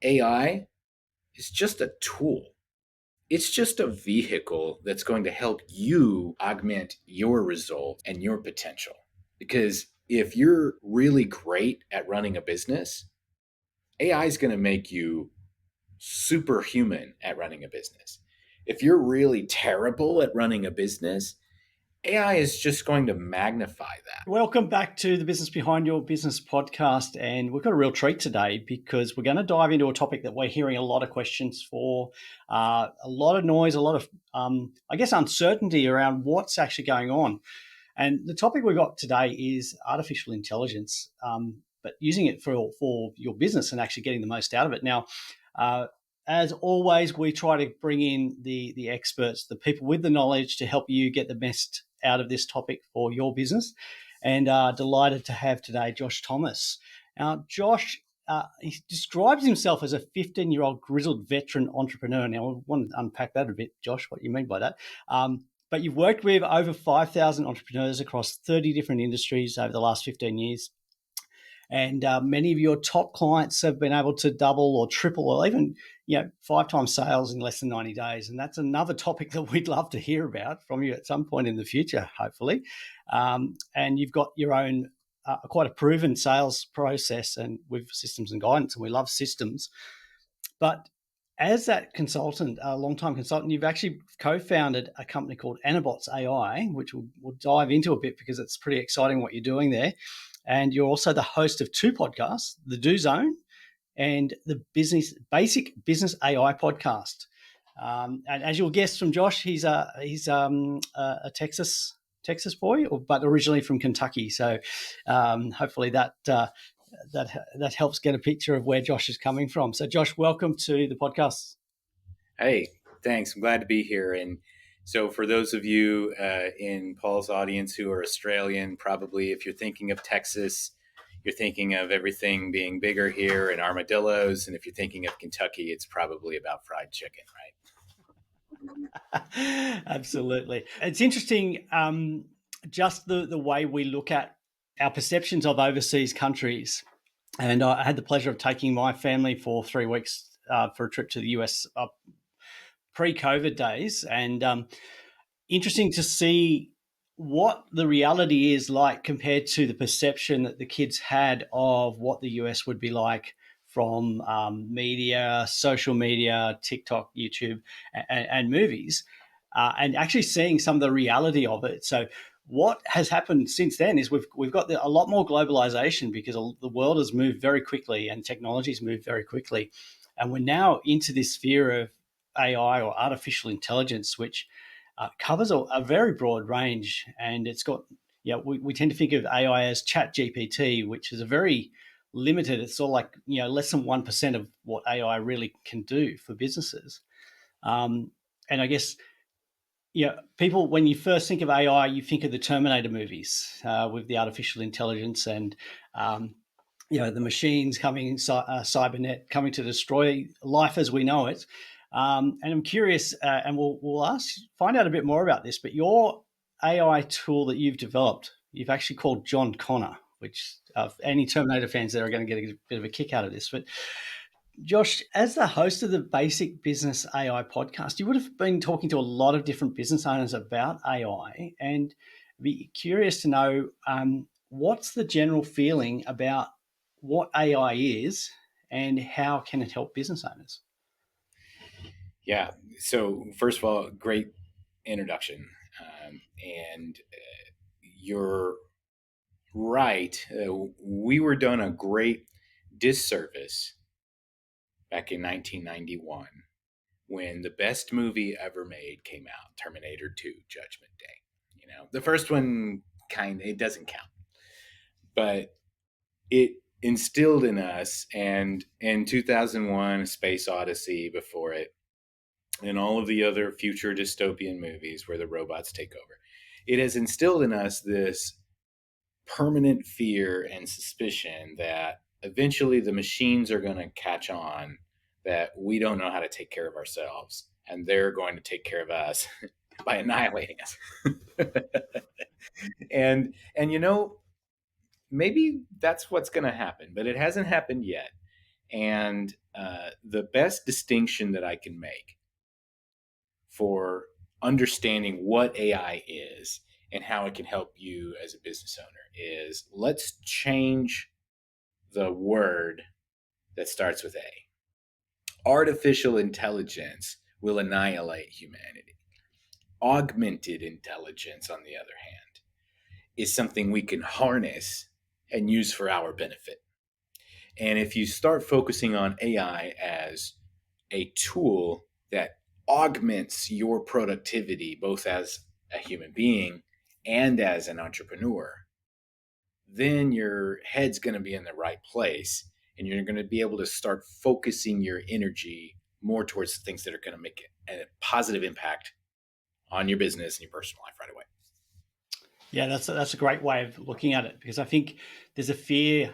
AI is just a tool. It's just a vehicle that's going to help you augment your result and your potential. Because if you're really great at running a business, AI is going to make you superhuman at running a business. If you're really terrible at running a business, AI is just going to magnify that. Welcome back to the Business Behind Your Business podcast. And we've got a real treat today because we're going to dive into a topic that we're hearing a lot of questions for, a lot of noise, a lot of, uncertainty around what's actually going on. And the topic we've got today is artificial intelligence, but using it for your business and actually getting the most out of it. Now, as always, we try to bring in the experts, the people with the knowledge to help you get the best out of this topic for your business. And delighted to have today Josh Thomas. Now, Josh, he describes himself as a 15-year-old grizzled veteran entrepreneur. Now, I want to unpack that a bit, Josh, what you mean by that. But you've worked with over 5,000 entrepreneurs across 30 different industries over the last 15 years. And many of your top clients have been able to double or triple or even 5 times sales in less than 90 days. And that's another topic that we'd love to hear about from you at some point in the future, hopefully. And you've got your own quite a proven sales process and with systems and guidance, and we love systems. But as that consultant, a long-time consultant, you've actually co-founded a company called Anabots AI, which we'll dive into a bit because it's pretty exciting what you're doing there. And you're also the host of 2 podcasts, The Do Zone and the Basic Business AI podcast. And as you'll guess from Josh, he's a Texas boy, but originally from Kentucky. So hopefully that helps get a picture of where Josh is coming from. So Josh, welcome to the podcast. Hey, thanks. I'm glad to be here. And so for those of you in Paul's audience who are Australian, probably if you're thinking of Texas, you're thinking of everything being bigger here and armadillos. And if you're thinking of Kentucky, it's probably about fried chicken, right? Absolutely. It's interesting, just the way we look at our perceptions of overseas countries. And I had the pleasure of taking my family for 3 weeks for a trip to the US pre-COVID days. And interesting to see what the reality is like compared to the perception that the kids had of what the US would be like from media, social media, TikTok, YouTube, and movies, and actually seeing some of the reality of it. So what has happened since then is we've got a lot more globalization because the world has moved very quickly and technology's moved very quickly. And we're now into this sphere of AI or artificial intelligence, which covers a very broad range. And it's got, we tend to think of AI as Chat GPT, which is a very limited, it's sort of like, less than 1% of what AI really can do for businesses. And I guess, people, when you first think of AI, you think of the Terminator movies with the artificial intelligence and, the machines coming, cybernet coming to destroy life as we know it. And I'm curious, and we'll find out a bit more about this, but your AI tool that you've developed, you've actually called John Connor, which any Terminator fans there are going to get a bit of a kick out of this. But Josh, as the host of the Basic Business AI podcast, you would have been talking to a lot of different business owners about AI, and be curious to know what's the general feeling about what AI is and how can it help business owners? Yeah. So first of all, great introduction. And you're right. We were done a great disservice back in 1991 when the best movie ever made came out, Terminator 2, Judgment Day. The first one it doesn't count, but it instilled in us, and in 2001, A Space Odyssey before it, and all of the other future dystopian movies where the robots take over, it has instilled in us this permanent fear and suspicion that eventually the machines are going to catch on that we don't know how to take care of ourselves, and they're going to take care of us by annihilating us. and maybe that's what's going to happen, but it hasn't happened yet. And the best distinction that I can make for understanding what AI is and how it can help you as a business owner is, let's change the word that starts with A. Artificial intelligence will annihilate humanity. Augmented intelligence, on the other hand, is something we can harness and use for our benefit. And if you start focusing on AI as a tool that augments your productivity, both as a human being and as an entrepreneur, then your head's going to be in the right place and you're going to be able to start focusing your energy more towards the things that are going to make a positive impact on your business and your personal life right away. Yeah, that's a great way of looking at it, because I think there's a fear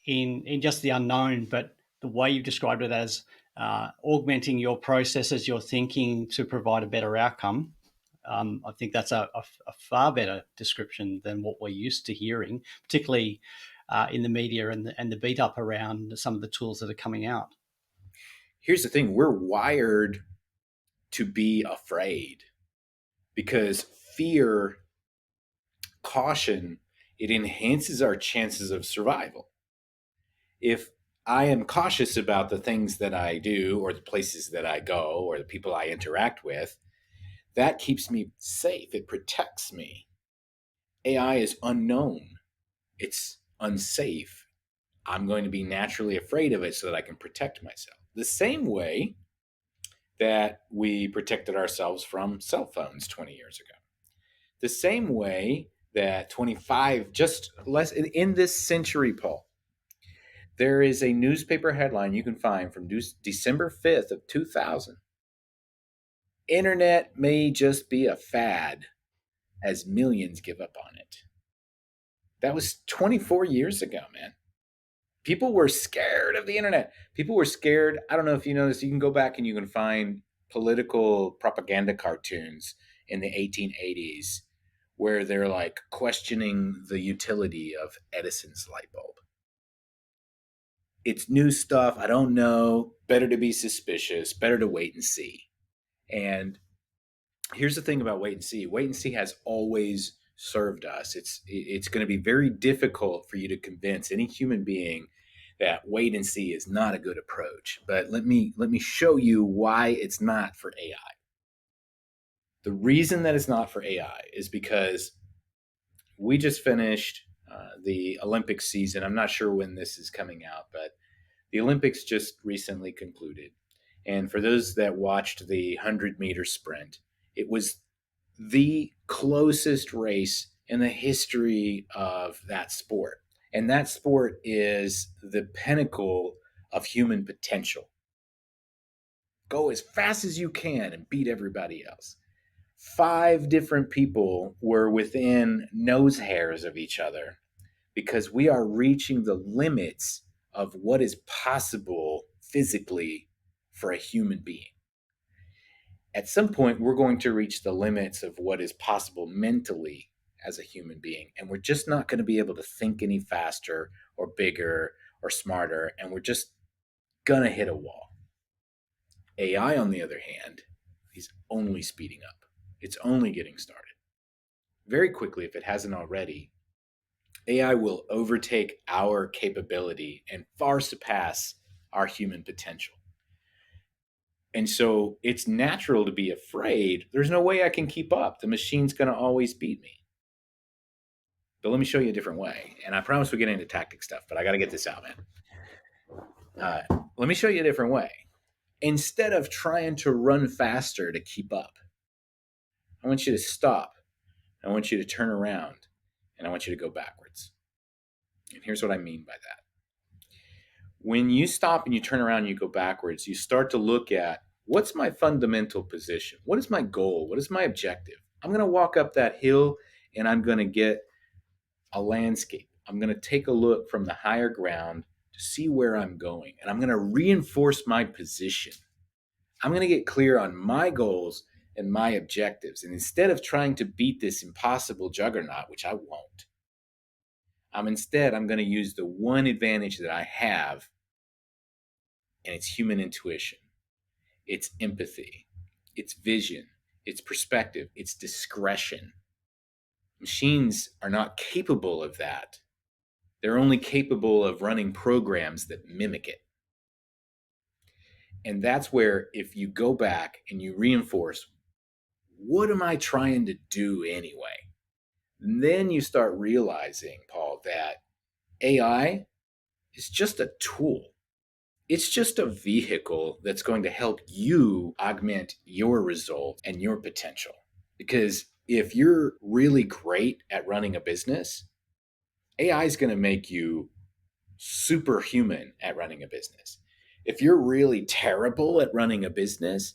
in just the unknown, but the way you've described it as augmenting your processes, your thinking to provide a better outcome. I think that's a far better description than what we're used to hearing, particularly in the media and the beat up around some of the tools that are coming out. Here's the thing, we're wired to be afraid because fear, caution, it enhances our chances of survival. If I am cautious about the things that I do or the places that I go or the people I interact with, that keeps me safe. It protects me. AI is unknown. It's unsafe. I'm going to be naturally afraid of it so that I can protect myself. The same way that we protected ourselves from cell phones 20 years ago. The same way that 25, just less in this century, Paul, there is a newspaper headline you can find from December 5th of 2000. Internet may just be a fad as millions give up on it. That was 24 years ago, man. People were scared of the internet. People were scared. I don't know if you know this. You can go back and you can find political propaganda cartoons in the 1880s where they're like questioning the utility of Edison's light bulb. It's new stuff. I don't know. Better to be suspicious. Better to wait and see. And here's the thing about wait and see. Wait and see has always served us. It's going to be very difficult for you to convince any human being that wait and see is not a good approach. But let me show you why it's not for AI. The reason that it's not for AI is because we just finished the Olympic season. I'm not sure when this is coming out, but the Olympics just recently concluded. And for those that watched the 100-meter sprint, it was the closest race in the history of that sport. And that sport is the pinnacle of human potential. Go as fast as you can and beat everybody else. 5 different people were within nose hairs of each other because we are reaching the limits of what is possible physically for a human being. At some point, we're going to reach the limits of what is possible mentally as a human being. And we're just not going to be able to think any faster or bigger or smarter. And we're just going to hit a wall. AI, on the other hand, is only speeding up. It's only getting started. Very quickly, if it hasn't already, AI will overtake our capability and far surpass our human potential. And so it's natural to be afraid. There's no way I can keep up. The machine's going to always beat me. But let me show you a different way. And I promise we'll get into tactic stuff, but I got to get this out, man. Let me show you a different way. Instead of trying to run faster to keep up, I want you to stop. I want you to turn around, and I want you to go backwards. And here's what I mean by that. When you stop and you turn around and you go backwards, you start to look at, what's my fundamental position? What is my goal? What is my objective? I'm going to walk up that hill and I'm going to get a landscape. I'm going to take a look from the higher ground to see where I'm going. And I'm going to reinforce my position. I'm going to get clear on my goals and my objectives. And instead of trying to beat this impossible juggernaut, which I won't, I'm going to use the one advantage that I have and it's human intuition, it's empathy, it's vision, it's perspective, it's discretion. Machines are not capable of that. They're only capable of running programs that mimic it. And that's where, if you go back and you reinforce, what am I trying to do anyway? And then you start realizing, Paul, that AI is just a tool. It's just a vehicle that's going to help you augment your result and your potential. Because if you're really great at running a business, AI is going to make you superhuman at running a business. If you're really terrible at running a business,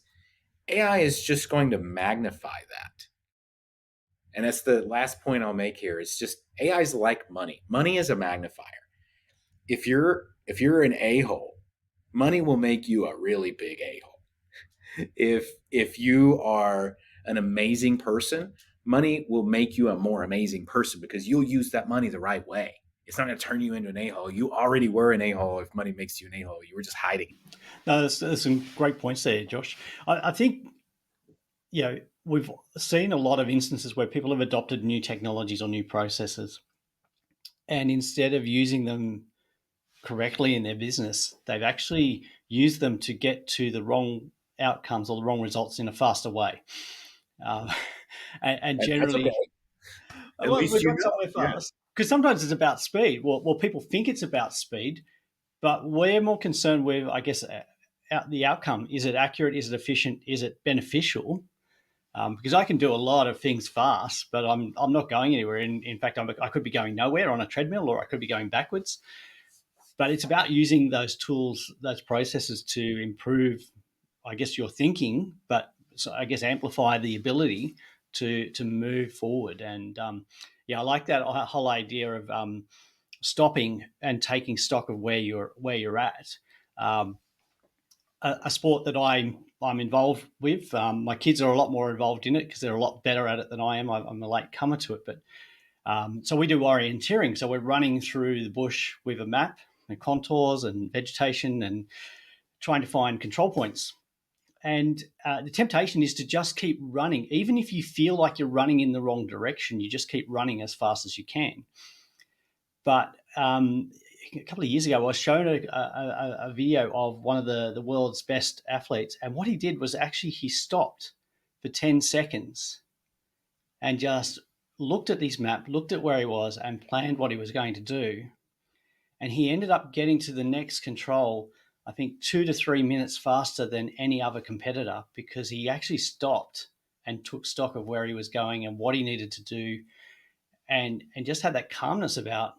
AI is just going to magnify that. And that's the last point I'll make here. It's just AI is like money. Money is a magnifier. If you're an a-hole, money will make you a really big a-hole. If you are an amazing person, money will make you a more amazing person because you'll use that money the right way. It's not going to turn you into an a-hole. You already were an a-hole. If money makes you an a-hole, you were just hiding. No, there's some great points there, Josh. I think, we've seen a lot of instances where people have adopted new technologies or new processes, and instead of using them correctly in their business, they've actually used them to get to the wrong outcomes or the wrong results in a faster way. Uh, and That's okay. generally, At well, least we've you got know. somewhere Yeah. fast because sometimes it's about speed. Well, people think it's about speed, but we're more concerned with, I guess, the outcome. Is it accurate? Is it efficient? Is it beneficial? Because I can do a lot of things fast, but I'm not going anywhere. In fact, I could be going nowhere on a treadmill, or I could be going backwards. But it's about using those tools, those processes to improve, I guess, your thinking, but so I guess amplify the ability to move forward. And yeah, I like that whole idea of stopping and taking stock of where you're at. Um, a sport that I'm involved with. My kids are a lot more involved in it because they're a lot better at it than I am. I'm a late comer to it, but so we do orienteering. So we're running through the bush with a map and contours and vegetation and trying to find control points. And the temptation is to just keep running, even if you feel like you're running in the wrong direction. You just keep running as fast as you can. But a couple of years ago, I was shown a video of one of the world's best athletes. And what he did was actually he stopped for 10 seconds and just looked at his map, looked at where he was, and planned what he was going to do. And he ended up getting to the next control, I think, 2 to 3 minutes faster than any other competitor because he actually stopped and took stock of where he was going and what he needed to do, and just had that calmness about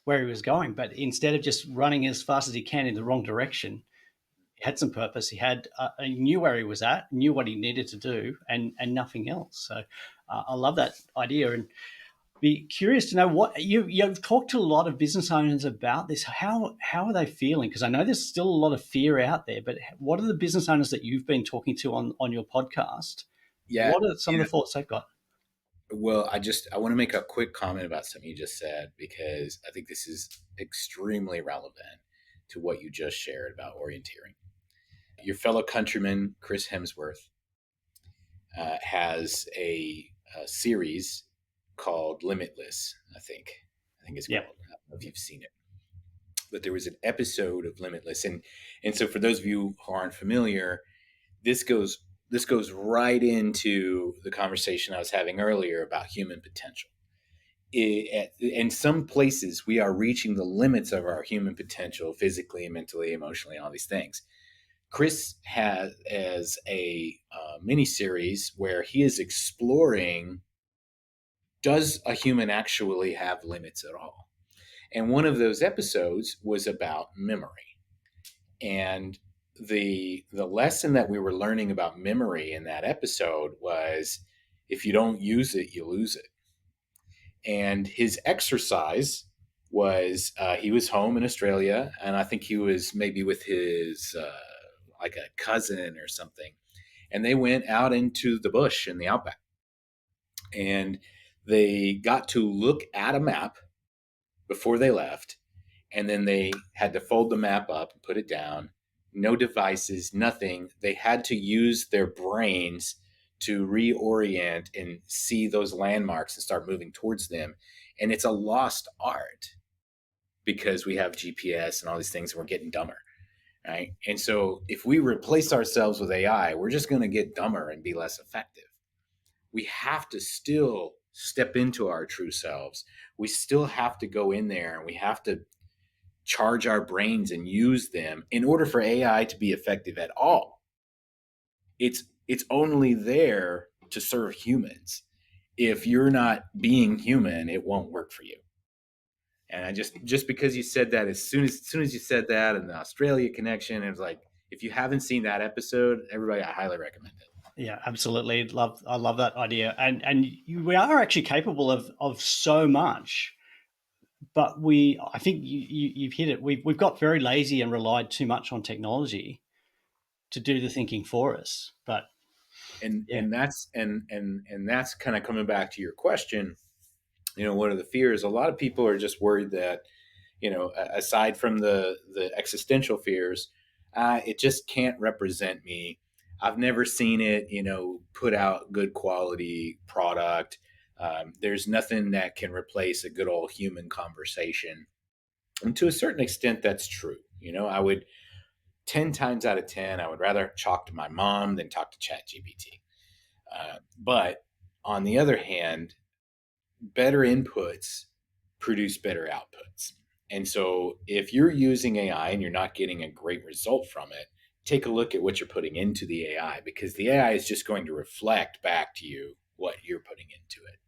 where he was going. But instead of just running as fast as he can in the wrong direction, he had some purpose. He knew where he was at, knew what he needed to do, and nothing else. So I love that idea, and be curious to know what you've talked to a lot of business owners about this. How are they feeling? Because I know there's still a lot of fear out there, but what are the business owners that you've been talking to on your podcast? Yeah. What are some of the thoughts they've got? Well, I want to make a quick comment about something you just said because I think this is extremely relevant to what you just shared about orienteering. Your fellow countryman Chris Hemsworth has a series called Limitless. I think it's Yeah, called. I don't know if you've seen it, but there was an episode of Limitless, and so for those of you who aren't familiar, this goes this goes right into the conversation I was having earlier about human potential. In some places, we are reaching the limits of our human potential physically, mentally, emotionally, all these things. Chris has as a mini series where he is exploring, does a human actually have limits at all? And one of those episodes was about memory. And the lesson that we were learning about memory in that episode was, if you don't use it, you lose it. And his exercise was, he was home in Australia, and I think he was maybe with his like a cousin or something, and they went out into the bush in the outback, and they got to look at a map before they left, and then they had to fold the map up and put it down, no devices, nothing. They had to use their brains to reorient and see those landmarks and start moving towards them. And it's a lost art because we have GPS and all these things and we're getting dumber. Right. And so if we replace ourselves with AI, we're just going to get dumber and be less effective. We have to still step into our true selves. We still have to go in there and we have to charge our brains and use them in order for AI to be effective at all. It's only there to serve humans. If you're not being human, it won't work for you. And I just because you said that, as soon as you said that and the Australia connection, it was like, if you haven't seen that episode, everybody, I highly recommend it. Yeah, absolutely. I love that idea, and we are actually capable of so much, but I think you've hit it. We've got very lazy and relied too much on technology to do the thinking for us. But And yeah, and that's and that's kind of coming back to your question. What are the fears? A lot of people are just worried that, aside from the existential fears, it just can't represent me. I've never seen it, put out good quality product. There's nothing that can replace a good old human conversation. And to a certain extent, that's true. I would 10 times out of 10, I would rather talk to my mom than talk to ChatGPT. But on the other hand, better inputs produce better outputs. And so if you're using AI and you're not getting a great result from it, take a look at what you're putting into the AI, because the AI is just going to reflect back to you what you're putting into it.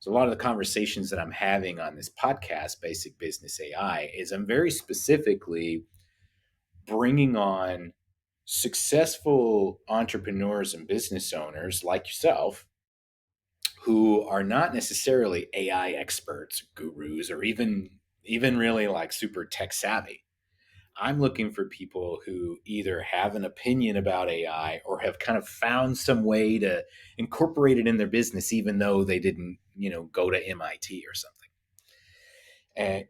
So a lot of the conversations that I'm having on this podcast, Basic Business AI, is I'm very specifically bringing on successful entrepreneurs and business owners like yourself who are not necessarily AI experts, gurus, or even really like super tech savvy. I'm looking for people who either have an opinion about AI or have kind of found some way to incorporate it in their business, even though they didn't, go to MIT or something.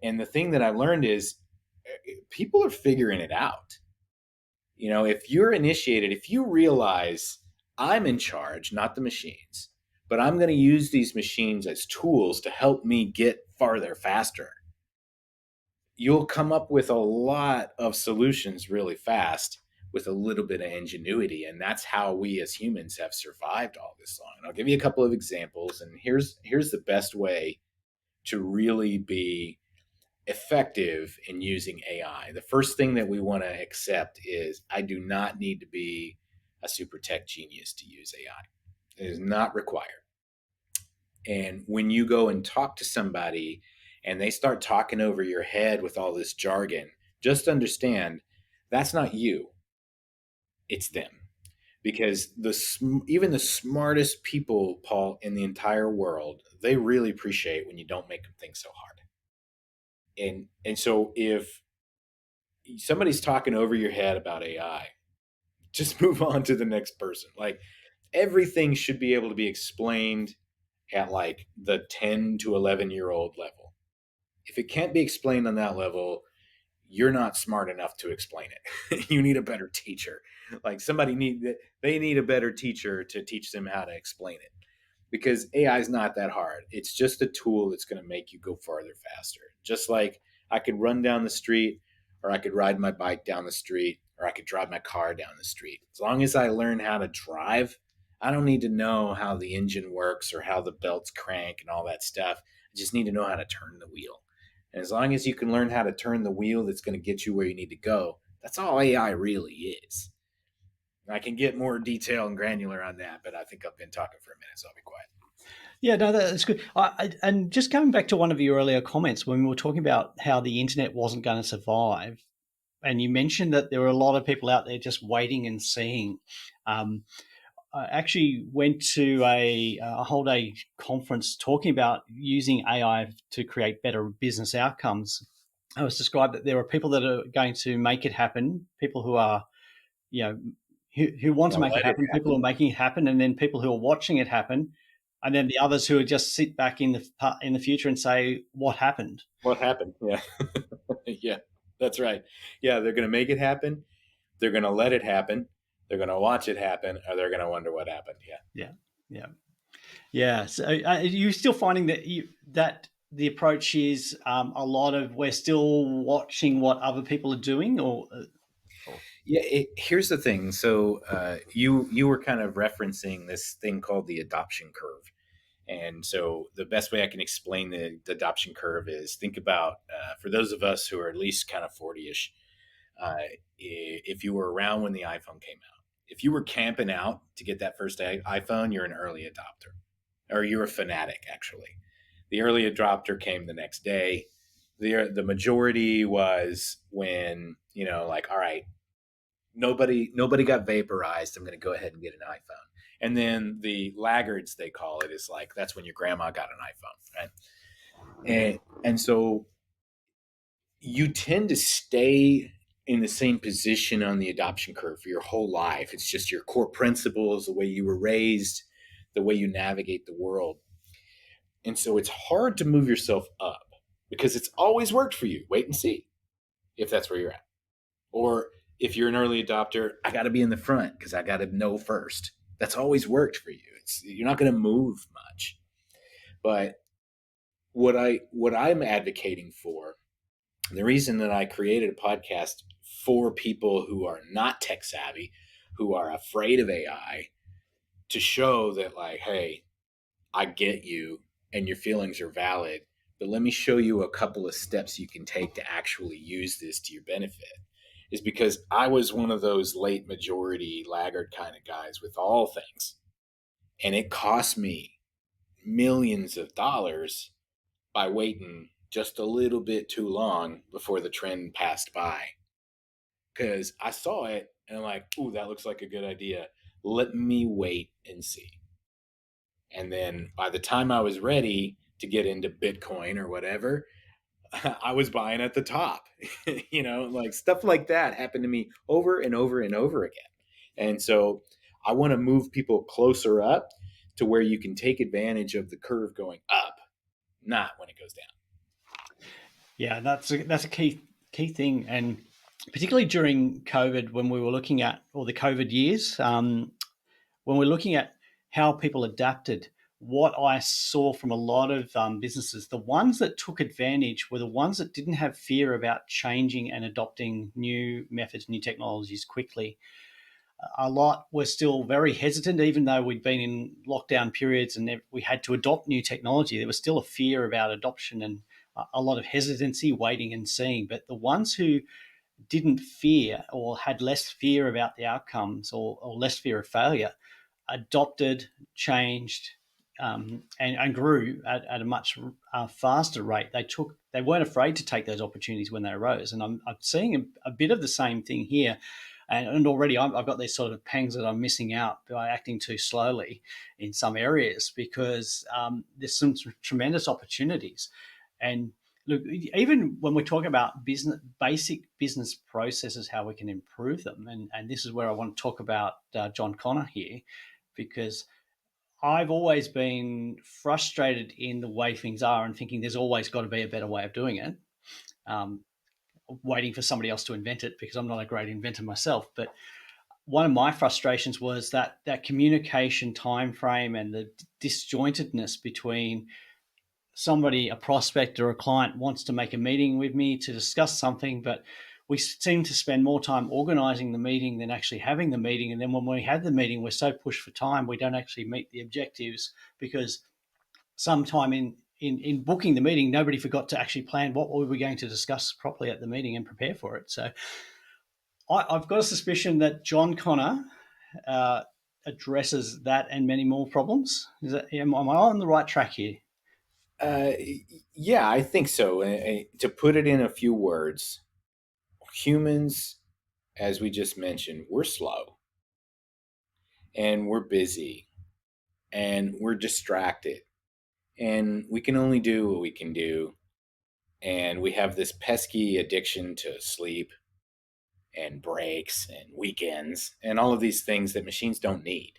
And the thing that I learned is people are figuring it out. If you're initiated, if you realize I'm in charge, not the machines, but I'm going to use these machines as tools to help me get farther faster, you'll come up with a lot of solutions really fast with a little bit of ingenuity. And that's how we as humans have survived all this long. And I'll give you a couple of examples. And here's the best way to really be effective in using AI. The first thing that we want to accept is I do not need to be a super tech genius to use AI. It is not required. And when you go and talk to somebody and they start talking over your head with all this jargon, just understand that's not you, it's them. Because even the smartest people, Paul, in the entire world, they really appreciate when you don't make them think so hard. And so if somebody's talking over your head about AI, just move on to the next person. Like, everything should be able to be explained at like the 10 to 11-year-old level. If it can't be explained on that level, you're not smart enough to explain it. You need a better teacher. Like, they need a better teacher to teach them how to explain it, because AI is not that hard. It's just a tool that's going to make you go farther faster. Just like I could run down the street, or I could ride my bike down the street, or I could drive my car down the street. As long as I learn how to drive, I don't need to know how the engine works or how the belts crank and all that stuff. I just need to know how to turn the wheel. And as long as you can learn how to turn the wheel that's going to get you where you need to go, that's all AI really is. I can get more detail and granular on that, but I think I've been talking for a minute, so I'll be quiet. yeah, no, that's good. And just going back to one of your earlier comments when we were talking about how the internet wasn't going to survive, and you mentioned that there were a lot of people out there just waiting and seeing. Um, I actually went to a whole day conference talking about using AI to create better business outcomes. I was described that there are people that are going to make it happen, people who are, you know, who want to Now make it let it happen, people who happen. are making it happen, and then people who are watching it happen, and then the others who would just sit back in the future and say, "What happened?" What happened? Yeah. Yeah, that's right. Yeah, they're going to make it happen. They're going to let it happen. They're going to watch it happen, or they're going to wonder what happened. Yeah. Yeah. Yeah. Yeah. So are you still finding that that the approach is a lot of we're still watching what other people are doing, or Yeah. Here's the thing. So you were kind of referencing this thing called the adoption curve. And so the best way I can explain the adoption curve is think about for those of us who are at least kind of 40ish, if you were around when the iPhone came out, if you were camping out to get that first iPhone, you're an early adopter, or you're a fanatic, actually. The early adopter came the next day. The majority was when, like, all right, nobody got vaporized. I'm going to go ahead and get an iPhone. And then the laggards, they call it, is like that's when your grandma got an iPhone, right? And so you tend to stay in the same position on the adoption curve for your whole life. It's just your core principles, the way you were raised, the way you navigate the world. And so it's hard to move yourself up because it's always worked for you. Wait and see if that's where you're at. Or if you're an early adopter, I got to be in the front because I got to know first. That's always worked for you. You're not going to move much. But what I'm advocating for, the reason that I created a podcast for people who are not tech savvy, who are afraid of AI, to show that, like, hey, I get you and your feelings are valid, but let me show you a couple of steps you can take to actually use this to your benefit, is because I was one of those late majority laggard kind of guys with all things. And it cost me millions of dollars by waiting just a little bit too long before the trend passed by. Because I saw it and I'm like, ooh, that looks like a good idea. Let me wait and see. And then by the time I was ready to get into Bitcoin or whatever, I was buying at the top. Like stuff like that happened to me over and over and over again. And so I want to move people closer up to where you can take advantage of the curve going up, not when it goes down. yeah, that's a key thing, and particularly during COVID when we were looking at or the COVID years, when we're looking at how people adapted. What I saw from a lot of businesses, the ones that took advantage were the ones that didn't have fear about changing and adopting new methods, new technologies quickly. A lot were still very hesitant, even though we'd been in lockdown periods and we had to adopt new technology. There was still a fear about adoption and a lot of hesitancy, waiting and seeing. But the ones who didn't fear or had less fear about the outcomes or less fear of failure adopted, changed, and grew at a much faster rate. They weren't afraid to take those opportunities when they arose, and I'm seeing a bit of the same thing here. And already I've got these sort of pangs that I'm missing out by acting too slowly in some areas because there's some tremendous opportunities. And look, even when we're talking about basic business processes, how we can improve them, and this is where I want to talk about John Connor here, because I've always been frustrated in the way things are and thinking there's always got to be a better way of doing it. Um, Waiting for somebody else to invent it because I'm not a great inventor myself. But one of my frustrations was that communication time frame and the disjointedness between somebody, a prospect or a client, wants to make a meeting with me to discuss something, but we seem to spend more time organizing the meeting than actually having the meeting. And then when we have the meeting, we're so pushed for time, we don't actually meet the objectives because sometime in booking the meeting, nobody forgot to actually plan what we were going to discuss properly at the meeting and prepare for it. So I've got a suspicion that John Connor addresses that and many more problems. Am I on the right track here? Uh, yeah, I think so. To put it in a few words, humans, as we just mentioned, we're slow and we're busy and we're distracted and we can only do what we can do. And we have this pesky addiction to sleep and breaks and weekends and all of these things that machines don't need.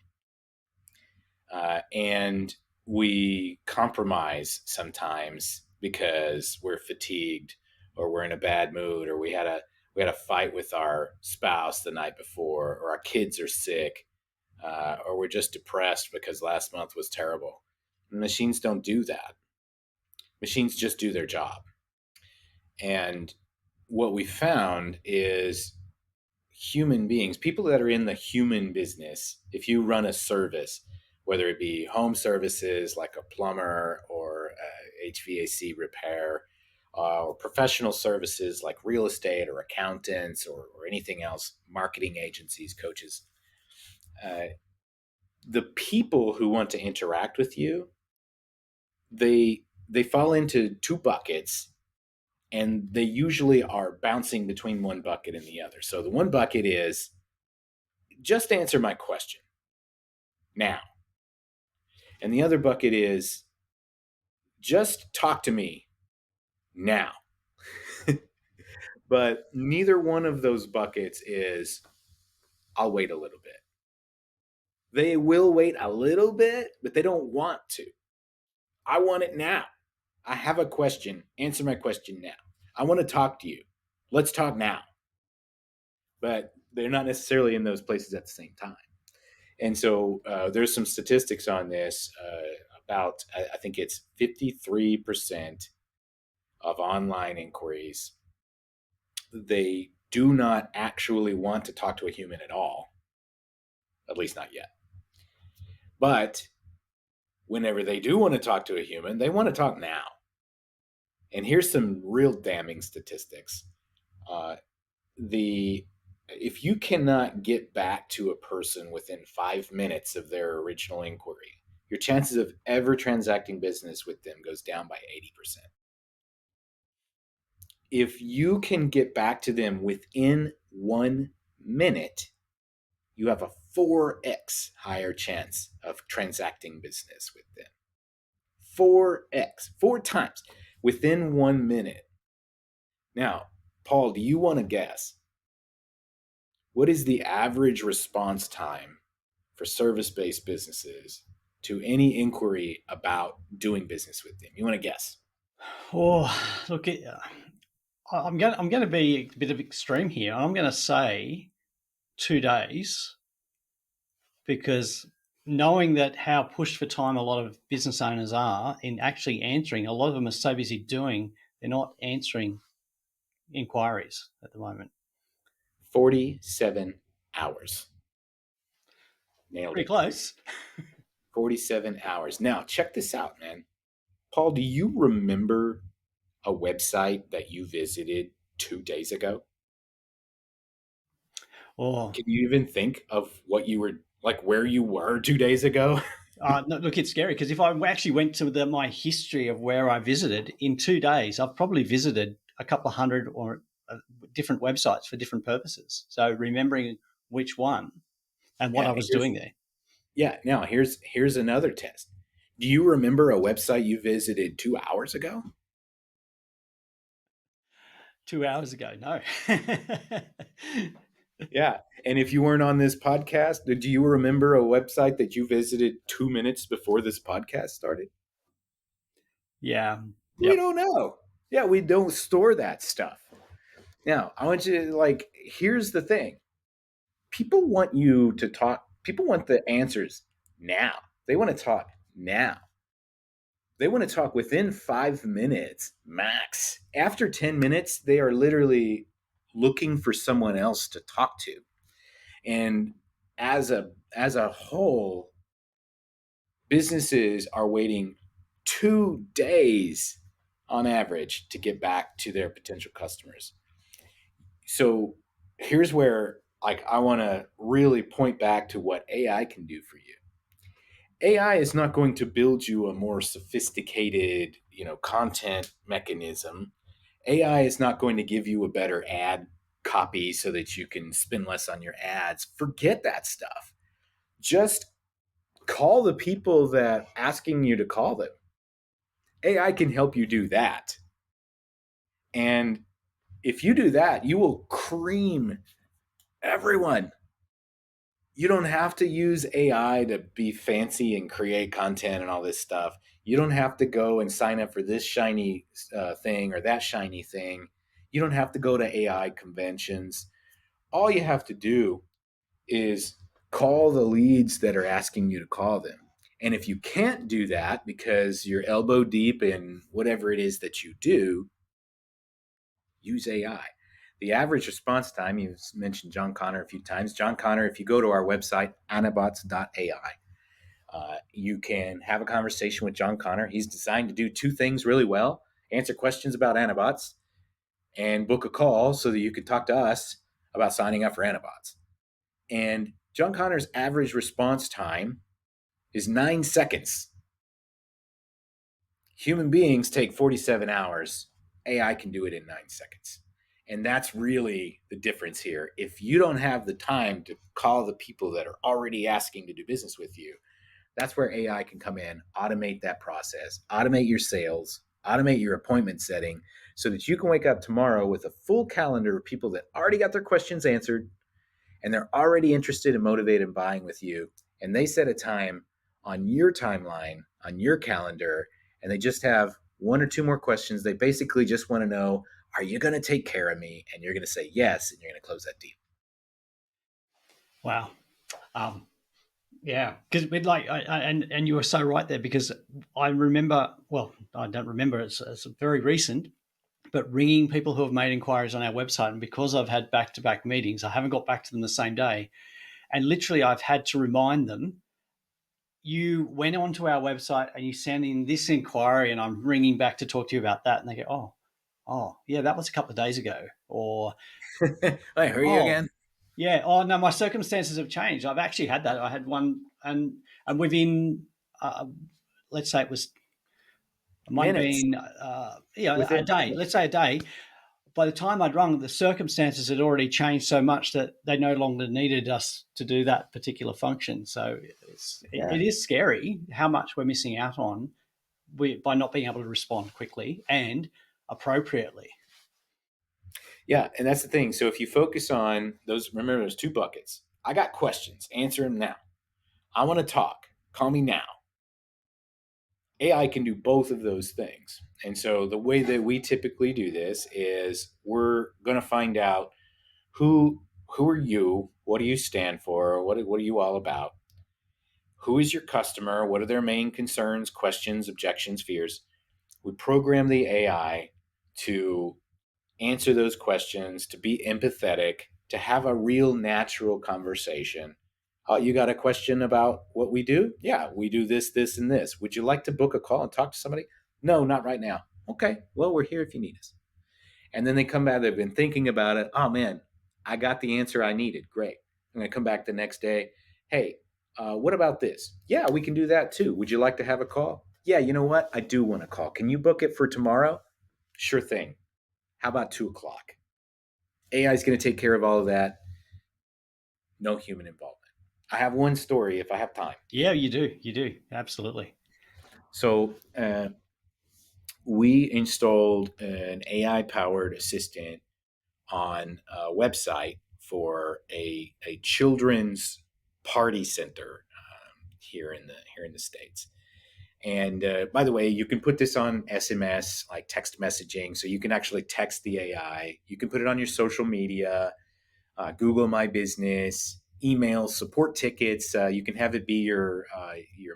And we compromise sometimes because we're fatigued or we're in a bad mood or we had a fight with our spouse the night before, or our kids are sick, or we're just depressed because last month was terrible. Machines don't do that. Machines just do their job. And what we found is human beings, people that are in the human business, if you run a service, whether it be home services like a plumber or HVAC repair, or professional services like real estate or accountants or anything else, marketing agencies, coaches, uh, the people who want to interact with you, they fall into two buckets, and they usually are bouncing between one bucket and the other. So the one bucket is just answer my question now. And the other bucket is just talk to me now. But neither one of those buckets is I'll wait a little bit. They will wait a little bit, but they don't want to. I want it now. I have a question. Answer my question now. I want to talk to you. Let's talk now. But they're not necessarily in those places at the same time. And so there's some statistics on this about, I think it's 53% of online inquiries, they do not actually want to talk to a human at all, at least not yet. But whenever they do want to talk to a human, they want to talk now. And here's some real damning statistics. Uh, the If you cannot get back to a person within 5 minutes of their original inquiry, your chances of ever transacting business with them goes down by 80%. If you can get back to them within 1 minute, you have a 4x higher chance of transacting business with them. 4x, 4 times within 1 minute. Now, Paul, do you want to guess what is the average response time for service based businesses to any inquiry about doing business with them? You want to guess? Oh, look, I'm going to be a bit of extreme here. I'm going to say 2 days, because knowing that how pushed for time a lot of business owners are in actually answering, a lot of them are so busy doing, they're not answering inquiries at the moment. 47 hours. Nailed Pretty it. close. 47 hours. Now, check this out, man. Paul, do you remember a website that you visited 2 days ago? Oh, Can you even think of what you were like, where you were 2 days ago? no, look, it's scary, because if I actually went to my history of where I visited in 2 days, I've probably visited a couple of hundred or different websites for different purposes. So remembering which one and what Yeah, I was doing there. now here's another test. Do you remember a website you visited 2 hours ago? 2 hours ago, no. Yeah. And if you weren't on this podcast, do you remember a website that you visited 2 minutes before this podcast started? Yeah. We Yep. don't know. Yeah, we don't store that stuff. Now, I want you to here's the thing. People want you to talk, people want the answers now. They want to talk now. They want to talk within 5 minutes max. After 10 minutes, they are literally looking for someone else to talk to. And as a whole, businesses are waiting 2 days on average to get back to their potential customers. So here's where I want to really point back to what AI can do for you. AI is not going to build you a more sophisticated, content mechanism. AI is not going to give you a better ad copy so that you can spend less on your ads. Forget that stuff. Just call the people that asking you to call them. AI can help you do that. And if you do that, you will cream everyone. You don't have to use AI to be fancy and create content and all this stuff. You don't have to go and sign up for this shiny thing or that shiny thing. You don't have to go to AI conventions. All you have to do is call the leads that are asking you to call them. And if you can't do that because you're elbow deep in whatever it is that you do, use AI. The average response time, you've mentioned John Connor a few times. John Connor, if you go to our website, Anabots AI, you can have a conversation with John Connor. He's designed to do two things really well: answer questions about Anabots and book a call so that you can talk to us about signing up for Anabots. And John Connor's average response time is 9 seconds. Human beings take 47 hours. AI can do it in 9 seconds. And that's really the difference here. If you don't have the time to call the people that are already asking to do business with you, that's where AI can come in, automate that process, automate your sales, automate your appointment setting so that you can wake up tomorrow with a full calendar of people that already got their questions answered and they're already interested and motivated in buying with you. And they set a time on your timeline, on your calendar, and they just have one or two more questions. They basically just want to know, are you going to take care of me? And you're going to say yes, and you're going to close that deal. Wow. Um, yeah, because and you were so right there, because I remember, well, I don't remember, it's very recent, but ringing people who have made inquiries on our website, and because I've had back-to-back meetings, I haven't got back to them the same day, and literally I've had to remind them, you went onto our website and you sent in this inquiry, and I'm ringing back to talk to you about that, and they go, oh, yeah, that was a couple of days ago, or Hey, who are you oh, again? yeah, oh no, my circumstances have changed. I've actually had that. I had one, and within, uh, let's say it was, it might have Minutes. been, a Within day. Let's minutes. say a day. By the time I'd rung, the circumstances had already changed so much that they no longer needed us to do that particular function. So Yeah. it is scary how much we're missing out on by not being able to respond quickly and appropriately. Yeah. And that's the thing. So if you focus on those, remember those two buckets. I got questions. Answer them now. I want to talk. Call me now. AI can do both of those things. And so the way that we typically do this is we're going to find out who are you? What do you stand for? What are you all about? Who is your customer? What are their main concerns, questions, objections, fears? We program the AI to answer those questions, to be empathetic, to have a real natural conversation. You got a question about what we do? Yeah, we do this, this, and this. Would you like to book a call and talk to somebody? No, not right now. Okay, well, we're here if you need us. And then they come back, they've been thinking about it. Oh man, I got the answer I needed. Great. I'm going to come back the next day. Hey, what about this? Yeah, we can do that too. Would you like to have a call? Yeah, you know what? I do want to call. Can you book it for tomorrow? Sure thing. How about 2 o'clock? AI is going to take care of all of that. No human involvement. I have one story if I have time. Yeah, you do. You do. Absolutely. So, we installed an AI powered assistant on a website for a children's party center here in the states. And by the way, you can put this on SMS, like text messaging, so you can actually text the AI. You can put it on your social media, Google My Business, email support tickets. You can have it be your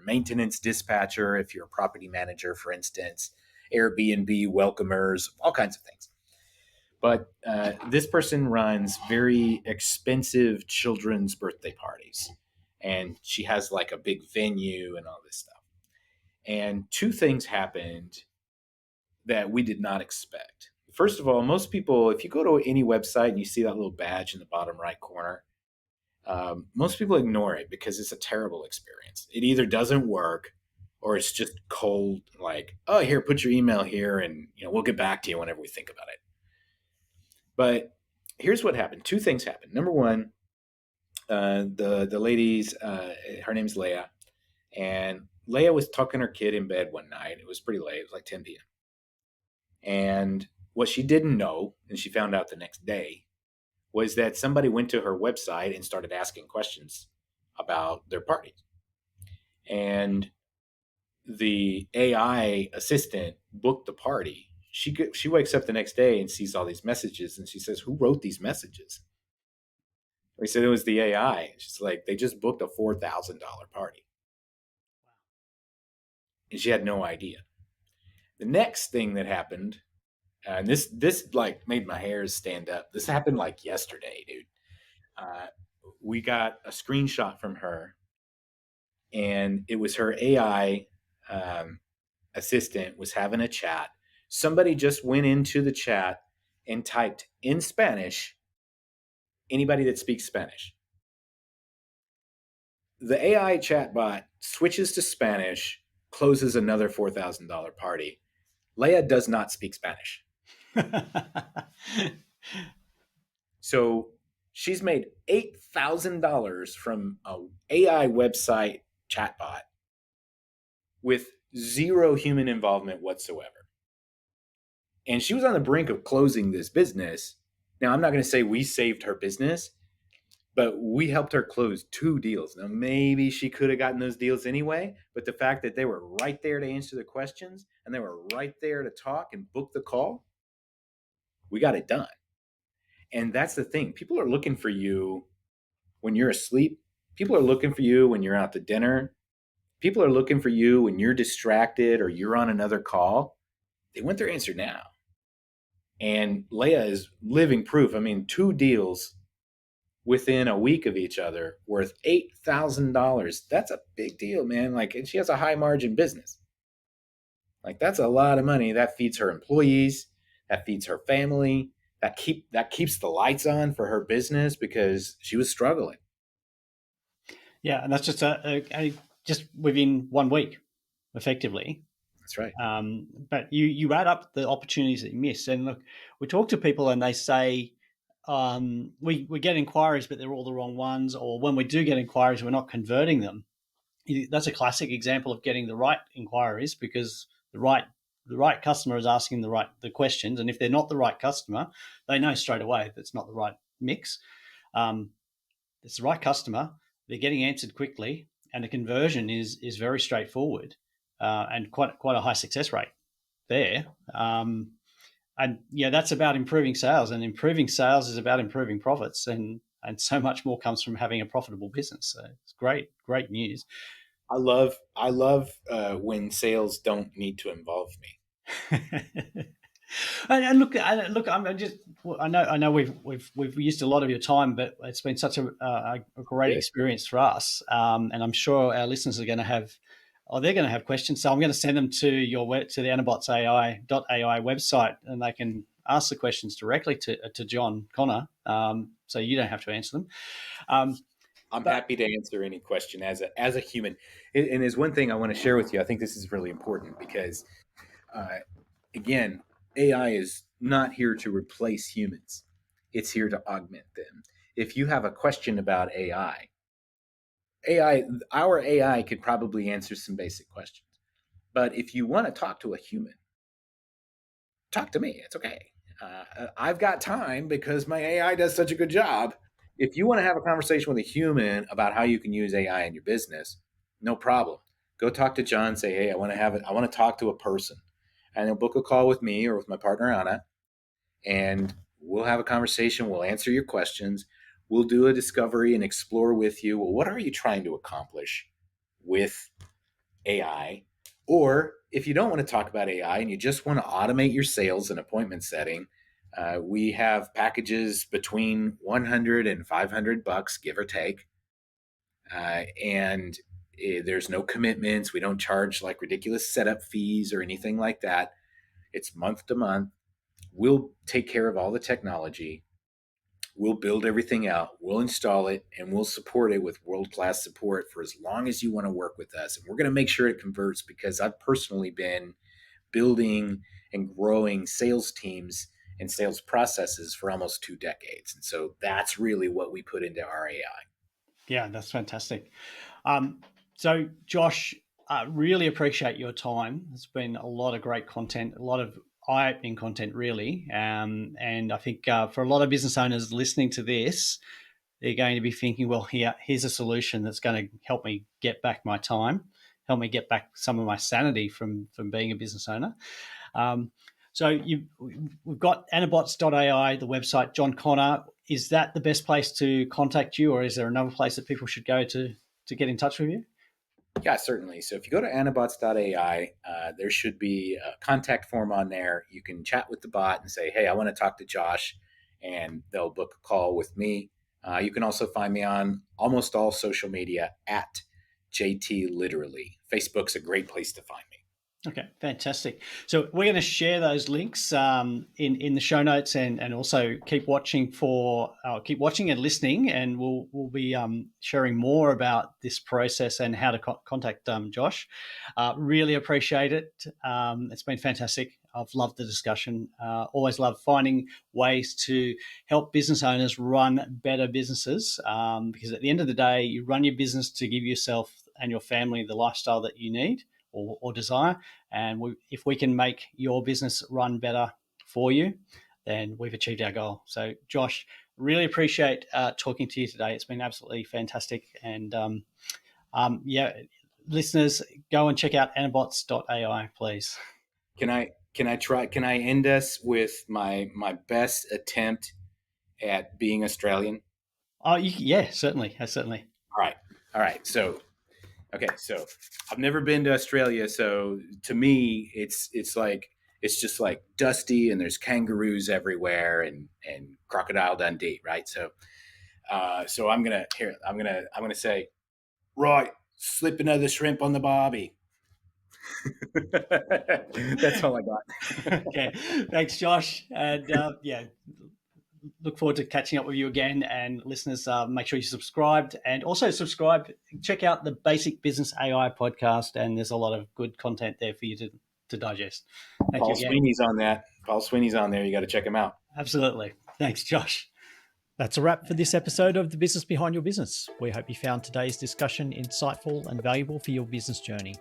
maintenance dispatcher if you're a property manager, for instance, Airbnb welcomers, all kinds of things. But this person runs very expensive children's birthday parties, and she has like a big venue and all this stuff. And two things happened that we did not expect. First of all, most people, if you go to any website and you see that little badge in the bottom right corner, most people ignore it because it's a terrible experience. It either doesn't work or it's just cold, like, oh, here, put your email here, and we'll get back to you whenever we think about it. But here's what happened. Two things happened. Number one, the lady's her name's Leah, and Leah was tucking her kid in bed one night. It was pretty late. It was like 10 p.m. And what she didn't know, and she found out the next day, was that somebody went to her website and started asking questions about their party. And the AI assistant booked the party. She wakes up the next day and sees all these messages, and she says, "Who wrote these messages?" We said it was the AI. She's like, "They just booked a $4,000 party," and she had no idea. The next thing that happened, and this like made my hairs stand up. This happened like yesterday, dude. Uh, we got a screenshot from her, and it was her AI assistant was having a chat. Somebody just went into the chat and typed in Spanish, anybody that speaks Spanish. The AI chatbot switches to Spanish, closes another $4,000 party. Leia does not speak Spanish. So she's made $8,000 from a AI website chatbot with zero human involvement whatsoever. And she was on the brink of closing this business. Now, I'm not going to say we saved her business, but we helped her close 2 deals. Now, maybe she could have gotten those deals anyway, but the fact that they were right there to answer the questions and they were right there to talk and book the call, we got it done. And that's the thing. People are looking for you when you're asleep. People are looking for you when you're out to dinner. People are looking for you when you're distracted or you're on another call. They want their answer now. And Leia is living proof. I mean, 2 deals within a week of each other worth $8,000. That's a big deal, man. Like, and she has a high margin business. Like, that's a lot of money. That feeds her employees, that feeds her family, that keeps the lights on for her business because she was struggling. Yeah, and that's just just within 1 week, effectively. That's right. But you add up the opportunities that you miss, and look, we talk to people and they say we get inquiries, but they're all the wrong ones, or when we do get inquiries, we're not converting them. That's a classic example of getting the right inquiries because the right customer is asking the questions, and if they're not the right customer, they know straight away that's not the right mix. Um, it's the right customer. They're getting answered quickly, and the conversion is very straightforward, and quite a high success rate there. And yeah, that's about improving sales, and improving sales is about improving profits, and so much more comes from having a profitable business. So it's great news. I love when sales don't need to involve me. And look, I'm just. I know we've used a lot of your time, but it's been such a great Good. experience for us, and I'm sure our listeners are going to have. Oh, they're going to have questions, so I'm going to send them to to the Anabots AI website, and they can ask the questions directly to John Connor, so you don't have to answer them. Um, I'm but happy to answer any question as a human. And there's one thing I want to share with you. I think this is really important because, uh, again, AI is not here to replace humans. It's here to augment them. If you have a question about our AI could probably answer some basic questions. But if you want to talk to a human, talk to me. It's okay. I've got time because my AI does such a good job. If you want to have a conversation with a human about how you can use AI in your business, no problem. Go talk to John. Say, hey, I want to have it. I want to talk to a person, and they'll book a call with me or with my partner Anna, and we'll have a conversation. We'll answer your questions. We'll do a discovery and explore with you. Well, what are you trying to accomplish with AI? Or if you don't want to talk about AI and you just want to automate your sales and appointment setting, we have packages between 100 and 500 bucks, give or take. And there's no commitments. We don't charge like ridiculous setup fees or anything like that. It's month to month. We'll take care of all the technology. We'll build everything out, we'll install it, and we'll support it with world class support for as long as you want to work with us. And we're going to make sure it converts because I've personally been building and growing sales teams and sales processes for almost 2 decades. And so that's really what we put into our AI. yeah, that's fantastic. Um, so, Josh, I really appreciate your time. It's been a lot of great content, a lot of eye-opening content, really. And I think for a lot of business owners listening to this, they're going to be thinking, well, here's a solution that's going to help me get back my time, help me get back some of my sanity from being a business owner. Um, So we've got Anabots AI, the website. John Connor, is that the best place to contact you, or is there another place that people should go to get in touch with you? Yeah, certainly. So if you go to Anabots AI, there should be a contact form on there. You can chat with the bot and say, hey, I want to talk to Josh, and they'll book a call with me. You can also find me on almost all social media at JT Literally. Facebook's a great place to find me. Okay, fantastic. So we're going to share those links in the show notes, and also keep watching and listening, and we'll be sharing more about this process and how to contact Josh. Really appreciate it. It's been fantastic. I've loved the discussion. Always love finding ways to help business owners run better businesses, because at the end of the day, you run your business to give yourself and your family the lifestyle that you need or desire. And if we can make your business run better for you, then we've achieved our goal. So, Josh, really appreciate talking to you today. It's been absolutely fantastic. And listeners, go and check out anabots.ai, please. Can I end us with my best attempt at being Australian? Oh, yeah, certainly. All right. So I've never been to Australia, so to me, it's just like dusty, and there's kangaroos everywhere, and Crocodile Dundee, right? So I'm gonna say, right, slip another shrimp on the barbie. That's all I got. Okay, thanks, Josh, and look forward to catching up with you again. And listeners, make sure you subscribed, and also check out the Basic Business AI podcast, and there's a lot of good content there for you to digest. Thank Paul you again. Sweeney's on that. Paul Sweeney's on there. You got to check him out. Absolutely. Thanks, Josh. That's a wrap for this episode of The Business Behind Your Business. We hope you found today's discussion insightful and valuable for your business journey.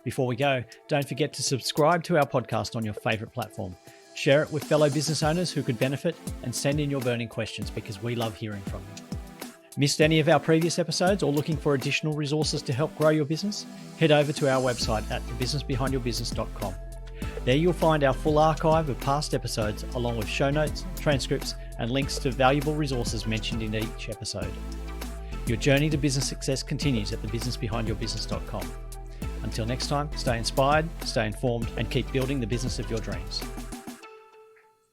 Before we go, don't forget to subscribe to our podcast on your favourite platform. Share it with fellow business owners who could benefit, and send in your burning questions, because we love hearing from you. Missed any of our previous episodes or looking for additional resources to help grow your business? Head over to our website at thebusinessbehindyourbusiness.com. There you'll find our full archive of past episodes, along with show notes, transcripts, and links to valuable resources mentioned in each episode. Your journey to business success continues at thebusinessbehindyourbusiness.com. Until next time, stay inspired, stay informed, and keep building the business of your dreams.